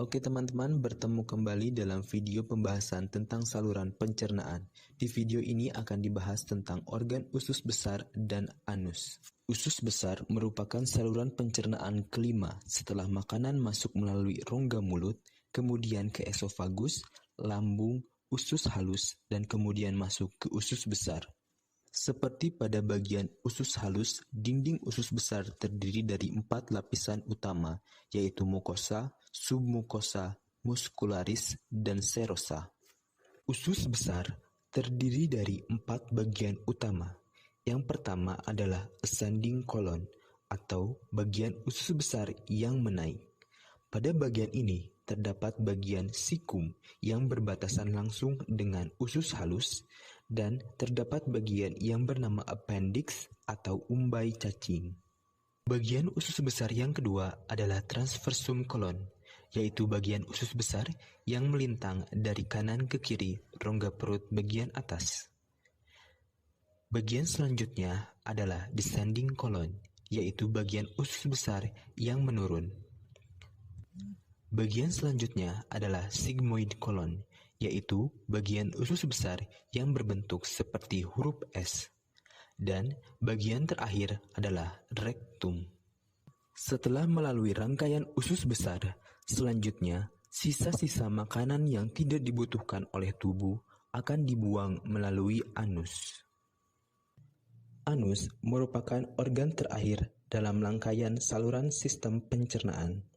Oke teman-teman, bertemu kembali dalam video pembahasan tentang saluran pencernaan. Di video ini akan dibahas tentang organ usus besar dan anus. Usus besar merupakan saluran pencernaan kelima setelah makanan masuk melalui rongga mulut, kemudian ke esofagus, lambung, usus halus, dan kemudian masuk ke usus besar. Seperti pada bagian usus halus, dinding usus besar terdiri dari 4 lapisan utama, yaitu mukosa, submukosa, muscularis, dan serosa. Usus besar terdiri dari 4 bagian utama. Yang pertama adalah ascending colon, atau bagian usus besar yang menaik. Pada bagian ini terdapat bagian sikum yang berbatasan langsung dengan usus halus dan terdapat bagian yang bernama appendix atau umbai cacing. Bagian usus besar yang kedua adalah transversum colon, yaitu bagian usus besar yang melintang dari kanan ke kiri rongga perut bagian atas. Bagian selanjutnya adalah descending colon, yaitu bagian usus besar yang menurun. Bagian selanjutnya adalah sigmoid colon, yaitu bagian usus besar yang berbentuk seperti huruf S. Dan bagian terakhir adalah rectum. Setelah melalui rangkaian usus besar, selanjutnya sisa-sisa makanan yang tidak dibutuhkan oleh tubuh akan dibuang melalui anus. Anus merupakan organ terakhir dalam rangkaian saluran sistem pencernaan.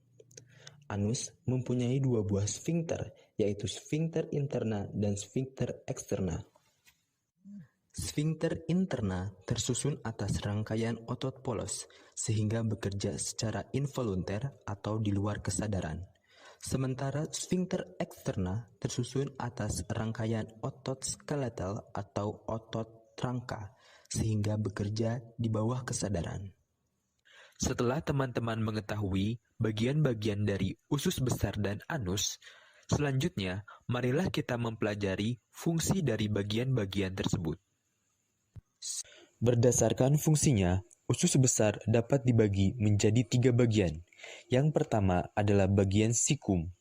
Anus mempunyai 2 buah sfinkter, yaitu sfinkter interna dan sfinkter eksterna. Sfinkter interna tersusun atas rangkaian otot polos, sehingga bekerja secara involunter atau di luar kesadaran. Sementara sfinkter eksterna tersusun atas rangkaian otot skeletal atau otot rangka, sehingga bekerja di bawah kesadaran. Setelah teman-teman mengetahui bagian-bagian dari usus besar dan anus, selanjutnya marilah kita mempelajari fungsi dari bagian-bagian tersebut. Berdasarkan fungsinya, usus besar dapat dibagi menjadi 3 bagian. Yang pertama adalah bagian sikum,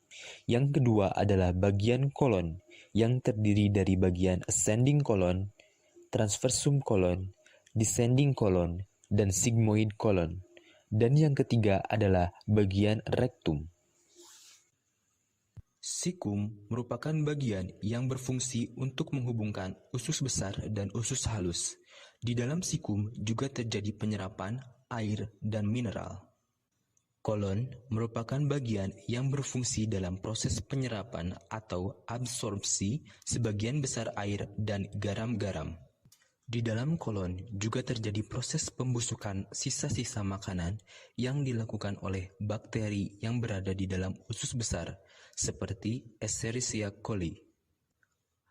yang kedua adalah bagian kolon, yang terdiri dari bagian ascending colon, transversum colon, descending colon, dan sigmoid colon. Dan yang ketiga adalah bagian rectum. Sikum merupakan bagian yang berfungsi untuk menghubungkan usus besar dan usus halus. Di dalam sikum juga terjadi penyerapan air dan mineral. Kolon merupakan bagian yang berfungsi dalam proses penyerapan atau absorpsi sebagian besar air dan garam-garam. Di dalam kolon juga terjadi proses pembusukan sisa-sisa makanan yang dilakukan oleh bakteri yang berada di dalam usus besar, seperti Escherichia coli.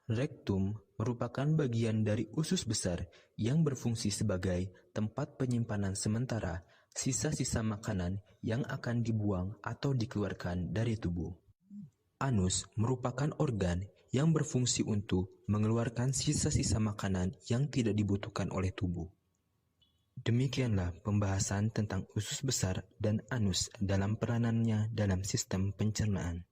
Rektum merupakan bagian dari usus besar yang berfungsi sebagai tempat penyimpanan sementara sisa-sisa makanan yang akan dibuang atau dikeluarkan dari tubuh. Anus merupakan organ yang berfungsi untuk mengeluarkan sisa-sisa makanan yang tidak dibutuhkan oleh tubuh. Demikianlah pembahasan tentang usus besar dan anus dalam peranannya dalam sistem pencernaan.